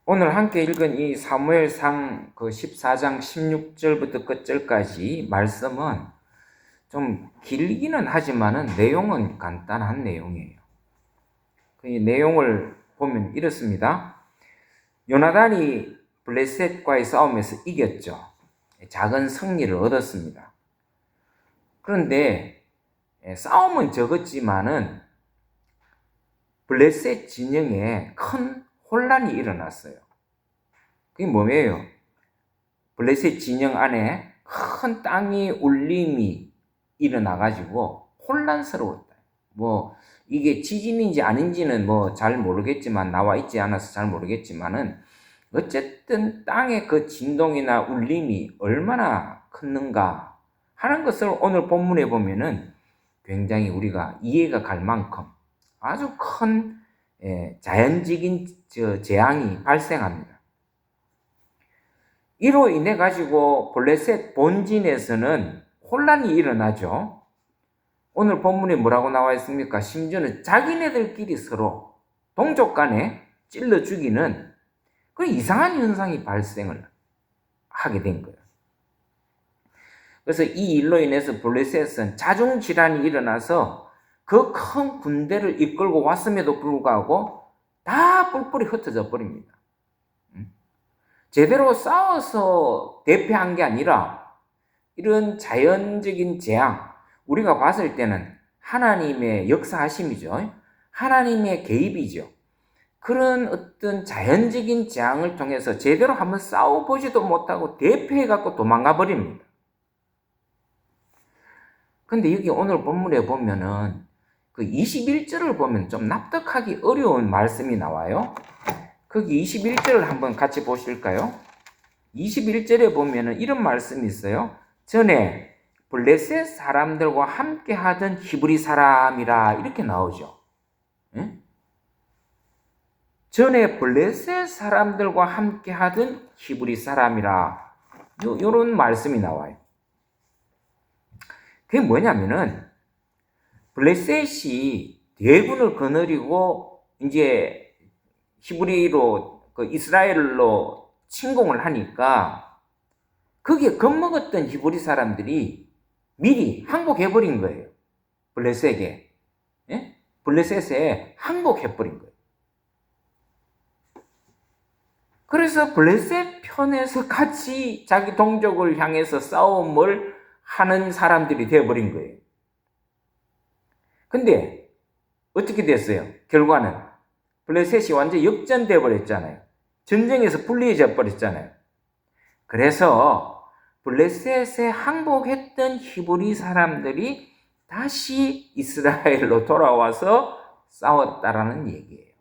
오늘 함께 읽은 이 사무엘상 그 14장 16절부터 끝절까지 말씀은 좀 길기는 하지만은 내용은 간단한 내용이에요. 그 내용을 보면 이렇습니다. 요나단이 블레셋과의 싸움에서 이겼죠. 작은 승리를 얻었습니다. 그런데 싸움은 적었지만은 블레셋 진영에 큰 혼란이 일어났어요. 그게 뭐예요? 블레셋 진영 안에 큰 땅이 울림이 일어나가지고 혼란스러웠다. 이게 지진인지 아닌지는 잘 모르겠지만, 나와 있지 않아서 잘 모르겠지만은, 어쨌든 땅의 그 진동이나 울림이 얼마나 컸는가 하는 것을 오늘 본문에 보면은 굉장히 우리가 이해가 갈 만큼 아주 큰 자연적인 재앙이 발생합니다. 이로 인해 가지고 블레셋 본진에서는 혼란이 일어나죠. 오늘 본문에 뭐라고 나와 있습니까? 심지어는 자기네들끼리 서로 동족 간에 찔러 죽이는 그 이상한 현상이 발생을 하게 된 거예요. 그래서 이 일로 인해서 블레셋은 자중질환이 일어나서 그 큰 군대를 이끌고 왔음에도 불구하고 다 뿔뿔이 흩어져 버립니다. 제대로 싸워서 대패한 게 아니라 이런 자연적인 재앙, 우리가 봤을 때는 하나님의 역사하심이죠. 하나님의 개입이죠. 그런 어떤 자연적인 재앙을 통해서 제대로 한번 싸워보지도 못하고 대패해갖고 도망가 버립니다. 근데 여기 오늘 본문에 보면은 그 21절을 보면 좀 납득하기 어려운 말씀이 나와요. 거기 21절을 한번 같이 보실까요? 21절에 보면은 이런 말씀이 있어요. 전에 블레셋 사람들과 함께 하던 히브리 사람이라 이렇게 나오죠. 예? 전에 블레셋 사람들과 함께 하던 히브리 사람이라 요런 말씀이 나와요. 그게 뭐냐면은 블레셋이 대군을 거느리고 이제 히브리로 이스라엘로 침공을 하니까 거기에 겁먹었던 히브리 사람들이 미리 항복해버린 거예요. 블레셋에. 예? 블레셋에 항복해버린 거예요. 그래서 블레셋 편에서 같이 자기 동족을 향해서 싸움을 하는 사람들이 되어버린 거예요. 근데 어떻게 됐어요? 결과는 블레셋이 완전히 역전돼 버렸잖아요. 전쟁에서 불리해져 버렸잖아요. 그래서 블레셋에 항복했던 히브리 사람들이 다시 이스라엘로 돌아와서 싸웠다라는 얘기예요.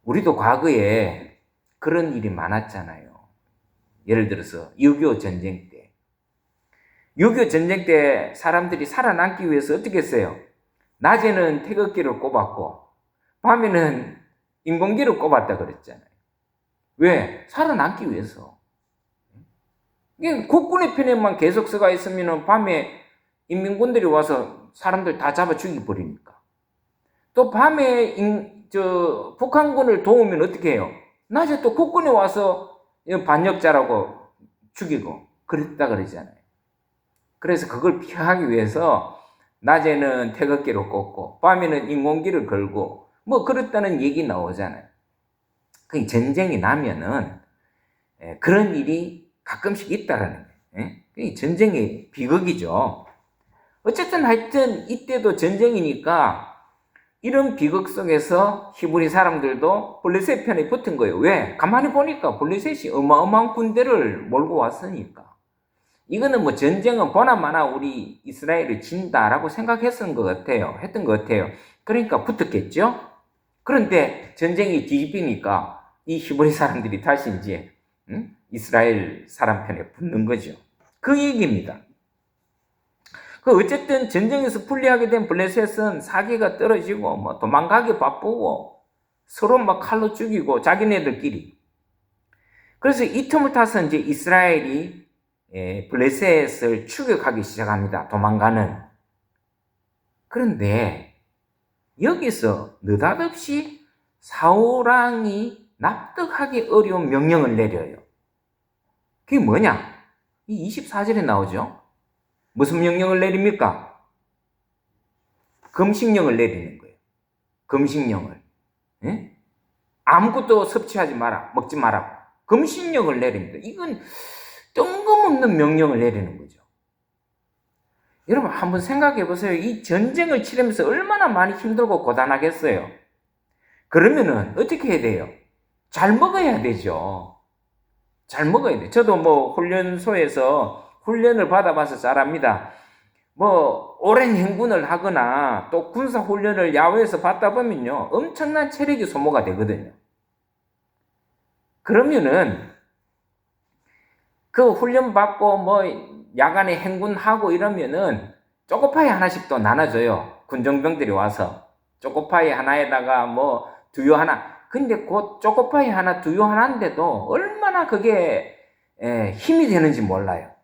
우리도 과거에 그런 일이 많았잖아요. 예를 들어서 6.25 전쟁 때. 6.25 전쟁 때 사람들이 살아남기 위해서 어떻게 했어요? 낮에는 태극기를 꼽았고 밤에는 인공기를 꼽았다 그랬잖아요. 왜? 살아남기 위해서. 국군의 편에만 계속 서가 있으면 밤에 인민군들이 와서 사람들 다 잡아 죽여버리니까. 또 밤에 북한군을 도우면 어떻게 해요? 낮에 또 국군이 와서 반역자라고 죽이고 그랬다 그러잖아요. 그래서 그걸 피하기 위해서 낮에는 태극기를 꽂고 밤에는 인공기를 걸고 그렇다는 얘기 나오잖아요. 그 전쟁이 나면은 그런 일이 가끔씩 있다라는 거예요. 전쟁의 비극이죠. 어쨌든 하여튼 이때도 전쟁이니까 이런 비극 속에서 히브리 사람들도 블레셋 편에 붙은 거예요. 왜? 가만히 보니까 블레셋이 어마어마한 군대를 몰고 왔으니까. 이거는 전쟁은 보나마나 우리 이스라엘이 진다라고 생각했던 것 같아요. 그러니까 붙었겠죠? 그런데 전쟁이 뒤집히니까 이 히브리 사람들이 다시 이제 이스라엘 사람 편에 붙는 거죠. 그 얘기입니다. 어쨌든 전쟁에서 불리하게 된 블레셋은 사기가 떨어지고 도망가기 바쁘고 서로 칼로 죽이고 자기네들끼리. 그래서 이 틈을 타서 이제 이스라엘이 블레셋을 추격하기 시작합니다. 도망가는. 그런데 여기서 느닷없이 사울왕이 납득하기 어려운 명령을 내려요. 그게 뭐냐? 이 24절에 나오죠. 무슨 명령을 내립니까? 금식령을 내리는 거예요. 금식령을. 예? 아무것도 섭취하지 마라. 먹지 마라. 금식령을 내립니다. 이건 뜬금없는 명령을 내리는 거죠. 여러분 한번 생각해 보세요. 이 전쟁을 치르면서 얼마나 많이 힘들고 고단하겠어요. 그러면은 어떻게 해야 돼요? 잘 먹어야 되죠. 잘 먹어야 돼요. 저도 뭐 훈련소에서 훈련을 받아봐서 잘 압니다. 뭐 오랜 행군을 하거나 또 군사 훈련을 야외에서 받다 보면요, 엄청난 체력이 소모가 되거든요. 그러면은 그 훈련 받고 뭐 야간에 행군하고 이러면은 초코파이 하나씩 또 나눠줘요. 군정병들이 와서 초코파이 하나에다가 뭐 두유 하나. 근데 그 초코파이 하나 두유 하나인데도 얼마나 그게 힘이 되는지 몰라요.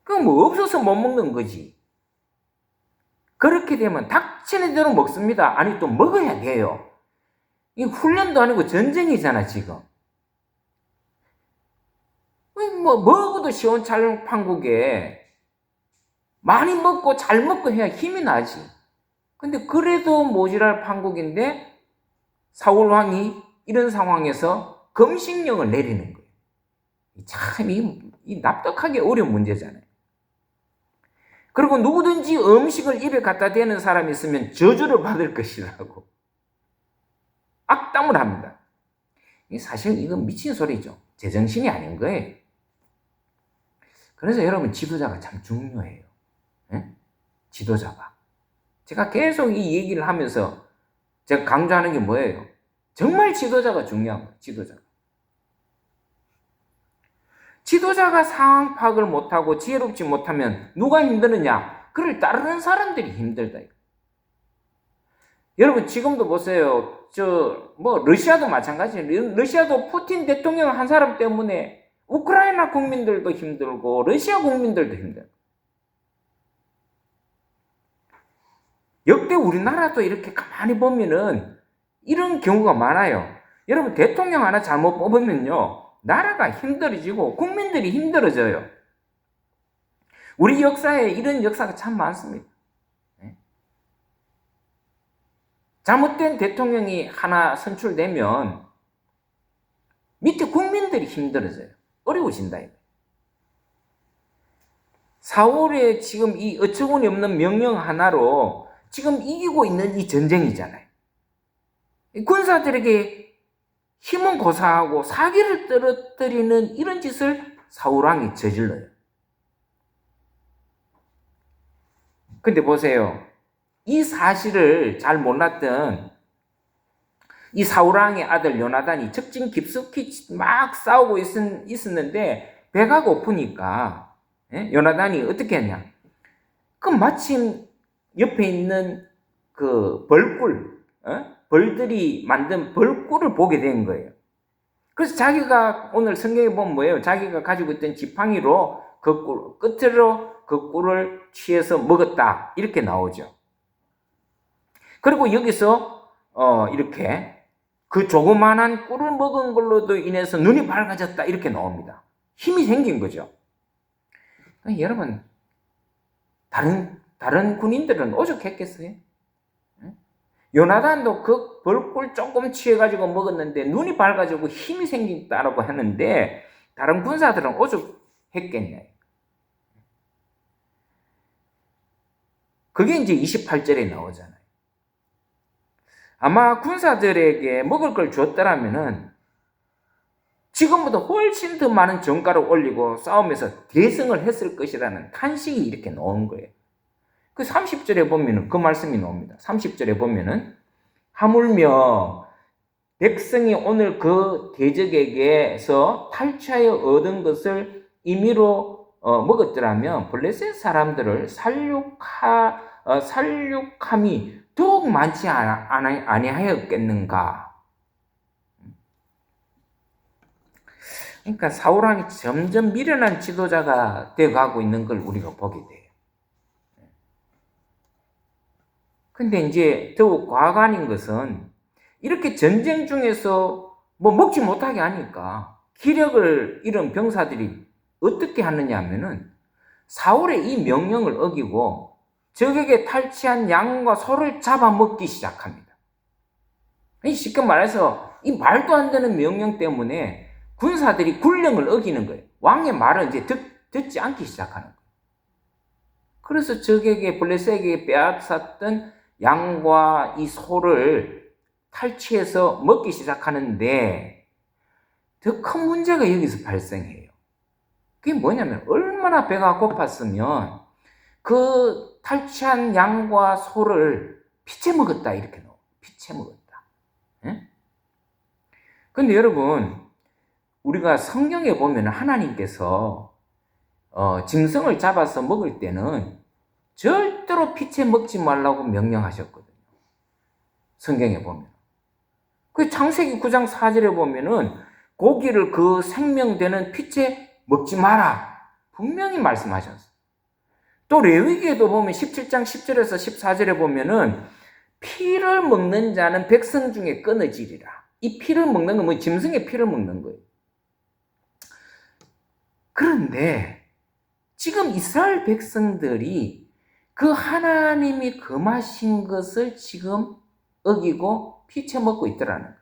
그거 뭐 없어서 못 먹는 거지. 그렇게 되면 닥치는 대로 먹습니다. 아니 또 먹어야 돼요. 이 훈련도 아니고 전쟁이잖아 지금. 뭐 먹어도 시원찮은 판국에 많이 먹고 잘 먹고 해야 힘이 나지. 근데 그래도 모자랄 판국인데 사울왕이 이런 상황에서 금식령을 내리는 거예요. 참 이 납득하기 어려운 문제잖아요. 그리고 누구든지 음식을 입에 갖다 대는 사람이 있으면 저주를 받을 것이라고 악담을 합니다. 사실 이건 미친 소리죠. 제정신이 아닌 거예요. 그래서 여러분 지도자가 참 중요해요. 네? 지도자가. 제가 계속 이 얘기를 하면서 제가 강조하는 게 뭐예요? 정말 지도자가 중요한 거예요. 지도자가 상황 파악을 못하고 지혜롭지 못하면 누가 힘드느냐? 그를 따르는 사람들이 힘들다. 여러분 지금도 보세요. 러시아도 마찬가지예요. 러시아도 푸틴 대통령 한 사람 때문에 우크라이나 국민들도 힘들고 러시아 국민들도 힘들고. 역대 우리나라도 이렇게 가만히 보면은 이런 경우가 많아요. 여러분 대통령 하나 잘못 뽑으면요, 나라가 힘들어지고 국민들이 힘들어져요. 우리 역사에 이런 역사가 참 많습니다. 잘못된 대통령이 하나 선출되면 밑에 국민들이 힘들어져요. 어려우신다. 사울의 지금 이 어처구니 없는 명령 하나로 지금 이기고 있는 이 전쟁이잖아요. 군사들에게 힘은 고사하고 사기를 떨어뜨리는 이런 짓을 사울왕이 저질러요. 근데 보세요. 이 사실을 잘 몰랐던 이 사울왕의 아들 요나단이 적진 깊숙이 막 싸우고 있었는데 배가 고프니까 요나단이 어떻게 했냐? 그 마침 옆에 있는 그 벌들이 만든 벌꿀을 보게 된 거예요. 그래서 자기가 오늘 성경에 보면 뭐예요? 자기가 가지고 있던 지팡이로 그 끝으로 그 꿀을 취해서 먹었다. 이렇게 나오죠. 그리고 여기서 이렇게 그 조그만한 꿀을 먹은 걸로도 인해서 눈이 밝아졌다. 이렇게 나옵니다. 힘이 생긴 거죠. 여러분, 다른 군인들은 오죽했겠어요? 요나단도 그 벌꿀 조금 취해가지고 먹었는데 눈이 밝아지고 힘이 생긴다라고 하는데 다른 군사들은 오죽했겠냐. 그게 이제 28절에 나오잖아요. 아마 군사들에게 먹을 걸 줬더라면은 지금보다 훨씬 더 많은 정가를 올리고 싸움에서 대승을 했을 것이라는 탄식이 이렇게 나온 거예요. 그 30절에 보면은 그 말씀이 나옵니다. 30절에 보면은 하물며 백성이 오늘 그 대적에게서 탈취하여 얻은 것을 임의로 먹었더라면 블레셋 사람들을 살육함이 더욱 많지 아니하였겠는가. 그러니까 사울왕이 점점 미련한 지도자가 되어가고 있는 걸 우리가 보게 돼요. 근데 이제 더욱 과관인 것은 이렇게 전쟁 중에서 뭐 먹지 못하게 하니까 기력을 잃은 병사들이 어떻게 하느냐 하면은 사울의 이 명령을 어기고 적에게 탈취한 양과 소를 잡아먹기 시작합니다. 쉽게 말해서 이 말도 안 되는 명령 때문에 군사들이 군령을 어기는 거예요. 왕의 말을 이제 듣지 않기 시작하는 거예요. 그래서 적에게 블레셋에게 빼앗았던 양과 이 소를 탈취해서 먹기 시작하는데 더 큰 문제가 여기서 발생해요. 그게 뭐냐면 얼마나 배가 고팠으면 그 탈취한 양과 소를 피채 먹었다 이렇게 나와요. 피채 먹었다. 근데 여러분, 우리가 성경에 보면 하나님께서 짐승을 잡아서 먹을 때는 절대로 피채 먹지 말라고 명령하셨거든요. 성경에 보면. 그 창세기 9장 4절에 보면은 고기를 그 생명되는 피채 먹지 마라. 분명히 말씀하셨어요. 또 레위기에도 보면 17장 10절에서 14절에 보면은 피를 먹는 자는 백성 중에 끊어지리라. 이 피를 먹는 건 뭐 짐승의 피를 먹는 거예요. 그런데 지금 이스라엘 백성들이 그 하나님이 금하신 것을 지금 어기고 피채 먹고 있더라는 거예요.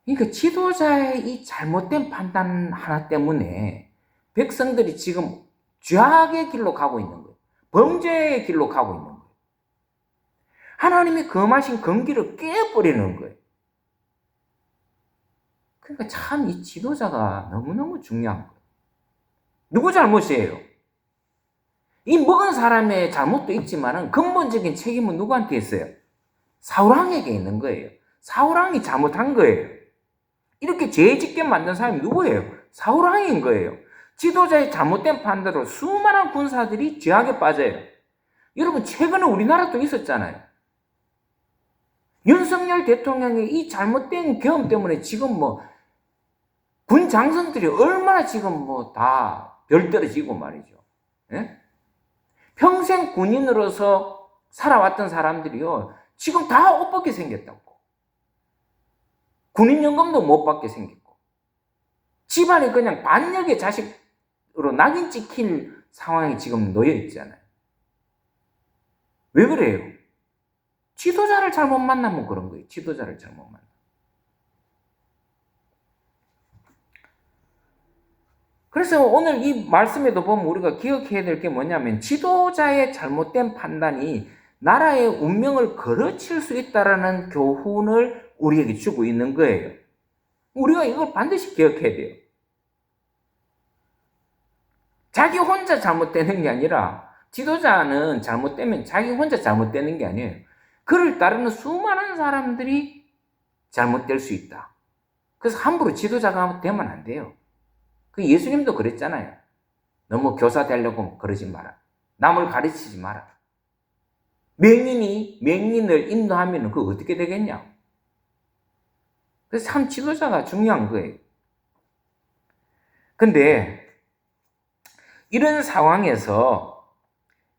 그러니까 지도자의 이 잘못된 판단 하나 때문에 백성들이 지금 죄악의 길로 가고 있는 거예요. 범죄의 길로 가고 있는 거예요. 하나님이 금하신 금기를 깨버리는 거예요. 그러니까 참 이 지도자가 너무너무 중요한 거예요. 누구 잘못이에요? 이 먹은 사람의 잘못도 있지만 근본적인 책임은 누구한테 있어요? 사울왕에게 있는 거예요. 사울왕이 잘못한 거예요. 이렇게 죄 짓게 만든 사람이 누구예요? 사울왕인 거예요. 지도자의 잘못된 판단으로 수많은 군사들이 죄악에 빠져요. 여러분, 최근에 우리나라도 있었잖아요. 윤석열 대통령의 이 잘못된 경험 때문에 지금 군 장성들이 얼마나 지금 다 별 떨어지고 말이죠. 예? 평생 군인으로서 살아왔던 사람들이요, 지금 다 옷 벗게 생겼다고. 군인연금도 못 받게 생겼고, 집안이 그냥 반역의 자식으로 낙인 찍힐 상황이 지금 놓여 있잖아요. 왜 그래요? 지도자를 잘못 만나면 그런 거예요. 지도자를 잘못 만나. 그래서 오늘 이 말씀에도 보면 우리가 기억해야 될 게 뭐냐면 지도자의 잘못된 판단이 나라의 운명을 거르칠 수 있다는 교훈을 우리에게 주고 있는 거예요. 우리가 이걸 반드시 기억해야 돼요. 자기 혼자 잘못되는 게 아니라 지도자는 잘못되면 자기 혼자 잘못되는 게 아니에요. 그를 따르는 수많은 사람들이 잘못될 수 있다. 그래서 함부로 지도자가 되면 안 돼요. 그 예수님도 그랬잖아요. 너무 교사 되려고 그러지 마라. 남을 가르치지 마라. 맹인이 맹인을 인도하면 그거 어떻게 되겠냐? 그래서 참 지도자가 중요한 거예요. 근데 이런 상황에서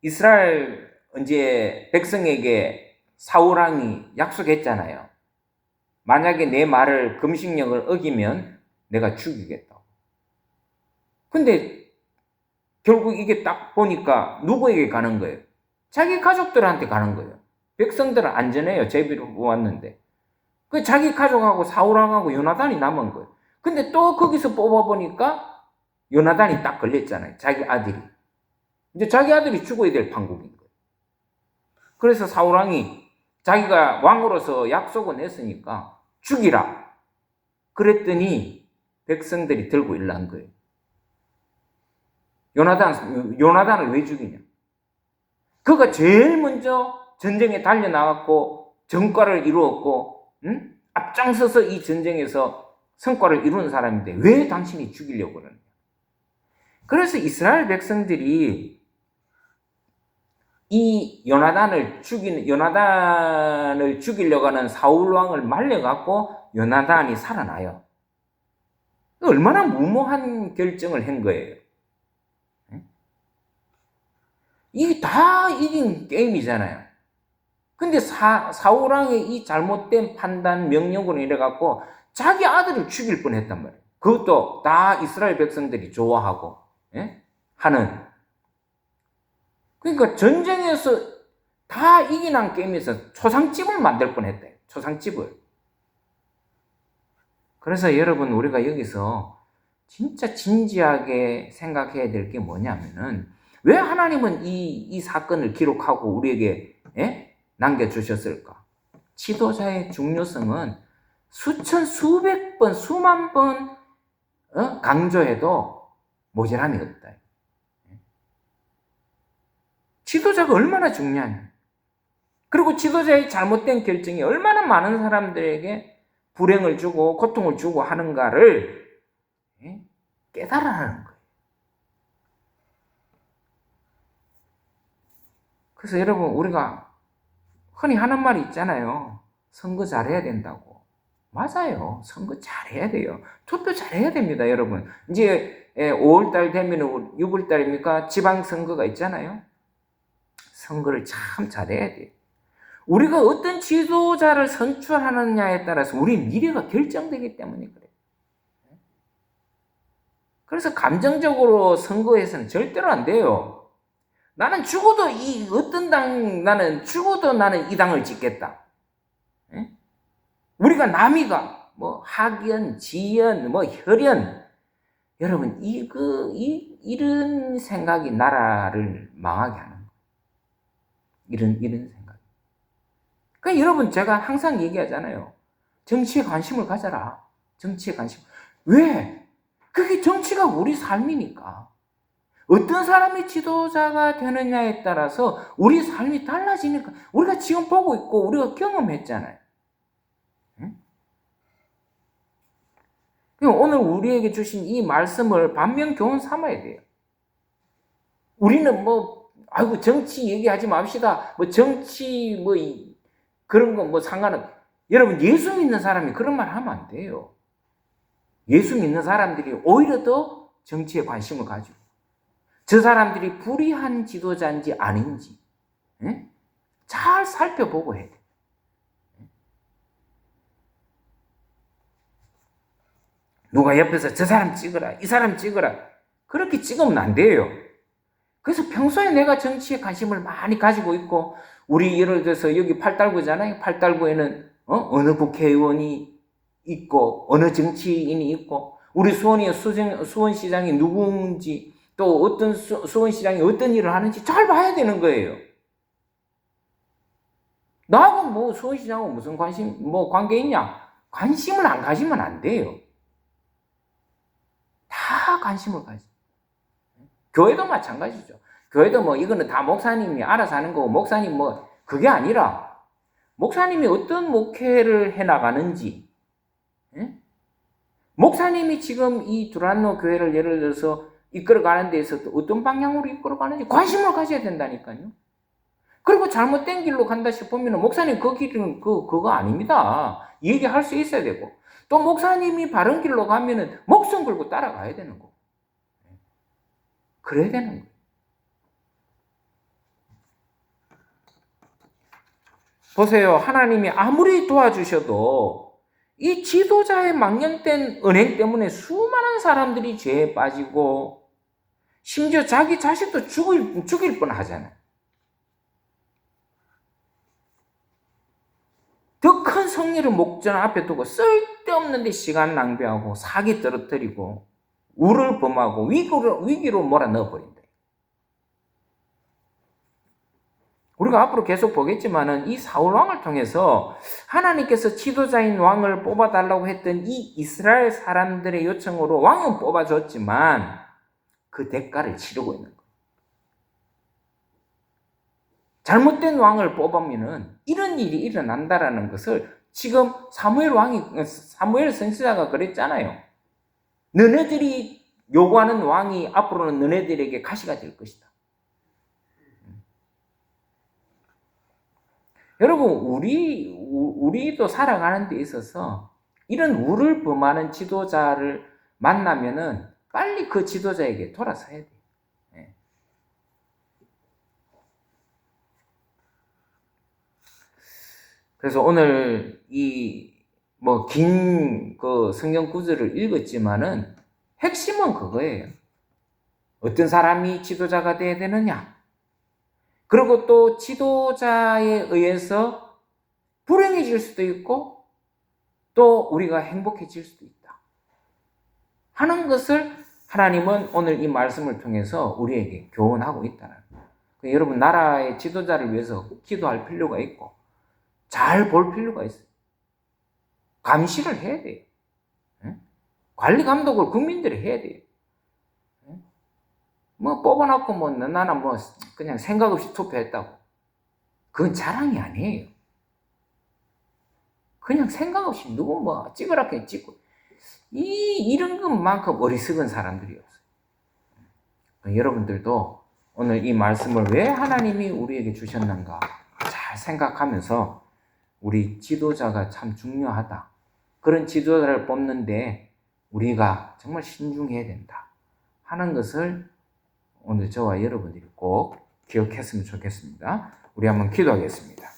이스라엘 이제 백성에게 사울왕이 약속했잖아요. 만약에 내 말을 금식령을 어기면 내가 죽이겠다. 근데 결국 이게 딱 보니까 누구에게 가는 거예요? 자기 가족들한테 가는 거예요. 백성들은 안전해요. 제비로 모았는데. 그 자기 가족하고 사울왕하고 요나단이 남은 거예요. 근데 또 거기서 뽑아보니까 요나단이 딱 걸렸잖아요. 자기 아들이. 이제 자기 아들이 죽어야 될 판국인 거예요. 그래서 사울왕이 자기가 왕으로서 약속은 했으니까 죽이라. 그랬더니 백성들이 들고 일난 거예요. 요나단을 왜 죽이냐? 그가 제일 먼저 전쟁에 달려나갔고 전과를 이루었고 앞장서서 이 전쟁에서 성과를 이루는 사람인데 왜 당신이 죽이려고 그러느냐? 그래서 이스라엘 백성들이 이 요나단을 죽이려고 하는 사울 왕을 말려갖고 요나단이 살아나요. 얼마나 무모한 결정을 한 거예요. 이게 다 이긴 게임이잖아요. 근데 사울왕의 이 잘못된 판단 명령으로 이래갖고 자기 아들을 죽일 뻔했단 말이에요. 그것도 다 이스라엘 백성들이 좋아하고 하는. 그러니까 전쟁에서 다 이기는 게임에서 초상집을 만들 뻔했다. 초상집을. 그래서 여러분, 우리가 여기서 진짜 진지하게 생각해야 될 게 뭐냐면은, 왜 하나님은 이 사건을 기록하고 우리에게 남겨주셨을까? 지도자의 중요성은 수천, 수백 번, 수만 번 강조해도 모자람이 없다. 지도자가 얼마나 중요하냐. 그리고 지도자의 잘못된 결정이 얼마나 많은 사람들에게 불행을 주고 고통을 주고 하는가를 깨달아라는 거예요. 그래서 여러분, 우리가 흔히 하는 말이 있잖아요. 선거 잘해야 된다고. 맞아요. 선거 잘해야 돼요. 투표 잘해야 됩니다, 여러분. 이제 5월달 되면 6월달입니까? 지방선거가 있잖아요. 선거를 참 잘해야 돼요. 우리가 어떤 지도자를 선출하느냐에 따라서 우리 미래가 결정되기 때문에 그래요. 그래서 감정적으로 선거에서는 절대로 안 돼요. 나는 죽어도 나는 죽어도 나는 이 당을 짓겠다. 우리가 남이가 학연, 지연, 혈연, 여러분 이런 생각이 나라를 망하게 하는 거예요. 이런 생각. 그러니까 여러분, 제가 항상 얘기하잖아요. 정치에 관심을 가져라. 정치에 관심. 왜? 그게 정치가 우리 삶이니까. 어떤 사람이 지도자가 되느냐에 따라서 우리 삶이 달라지니까. 우리가 지금 보고 있고 우리가 경험했잖아요. 오늘 우리에게 주신 이 말씀을 반면교훈 삼아야 돼요. 우리는 정치 얘기하지 맙시다. 정치 그런 거 상관은. 여러분, 예수 믿는 사람이 그런 말 하면 안 돼요. 예수 믿는 사람들이 오히려 더 정치에 관심을 가지고, 저 사람들이 불의한 지도자인지 아닌지 잘 살펴보고 해야 돼요. 누가 옆에서 저 사람 찍어라, 이 사람 찍어라, 그렇게 찍으면 안 돼요. 그래서 평소에 내가 정치에 관심을 많이 가지고 있고, 우리 예를 들어서 여기 팔달구잖아요. 팔달구에는 어느 국회의원이 있고 어느 정치인이 있고, 우리 수원시장이 누군지, 또 어떤 수원시장이 어떤 일을 하는지 잘 봐야 되는 거예요. 나하고 수원시장하고 무슨 관계 있냐? 관심을 안 가지면 안 돼요. 다 관심을 가지. 교회도 마찬가지죠. 교회도 이거는 다 목사님이 알아서 하는 거고, 목사님 그게 아니라, 목사님이 어떤 목회를 해나가는지, 목사님이 지금 이 두란노 교회를 예를 들어서 이끌어가는 데에서 어떤 방향으로 이끌어가는지 관심을 가져야 된다니까요. 그리고 잘못된 길로 간다 싶으면 목사님 그 길은 그거 아닙니다. 얘기할 수 있어야 되고, 또 목사님이 바른 길로 가면은 목숨 걸고 따라가야 되는 거고. 그래야 되는 거예요. 보세요. 하나님이 아무리 도와주셔도 이 지도자의 망령된 은행 때문에 수많은 사람들이 죄에 빠지고, 심지어 자기 자식도 죽일 뻔하잖아요. 더 큰 승리를 목전 앞에 두고 쓸데없는 데 시간 낭비하고 사기 떨어뜨리고 우를 범하고 위기로 몰아넣어버린다. 우리가 앞으로 계속 보겠지만은 이 사울 왕을 통해서 하나님께서 지도자인 왕을 뽑아달라고 했던 이 이스라엘 사람들의 요청으로 왕은 뽑아줬지만 그 대가를 치르고 있는 거예요. 잘못된 왕을 뽑으면은 이런 일이 일어난다라는 것을 지금 사무엘 선지자가 그랬잖아요. 너네들이 요구하는 왕이 앞으로는 너네들에게 가시가 될 것이다. 여러분, 우리도 살아가는 데 있어서 이런 우를 범하는 지도자를 만나면은 빨리 그 지도자에게 돌아서야 돼요. 그래서 오늘 이 뭐 긴 그 성경 구절을 읽었지만은 핵심은 그거예요. 어떤 사람이 지도자가 돼야 되느냐? 그리고 또 지도자에 의해서 불행해질 수도 있고 또 우리가 행복해질 수도 있다 하는 것을 하나님은 오늘 이 말씀을 통해서 우리에게 교훈하고 있다는 거예요. 여러분 나라의 지도자를 위해서 기도할 필요가 있고 잘 볼 필요가 있어요. 감시를 해야 돼요. 관리 감독을 국민들이 해야 돼요. 뭐 뽑아놓고 뭐 나는 뭐 그냥 생각 없이 투표했다고. 그건 자랑이 아니에요. 그냥 생각 없이 누구 뭐 찍으라 그냥 찍고 이런 것만큼 어리석은 사람들이 없어요. 여러분들도 오늘 이 말씀을 왜 하나님이 우리에게 주셨는가 잘 생각하면서 우리 지도자가 참 중요하다. 그런 지도자를 뽑는데 우리가 정말 신중해야 된다 하는 것을 오늘 저와 여러분들이 꼭 기억했으면 좋겠습니다. 우리 한번 기도하겠습니다.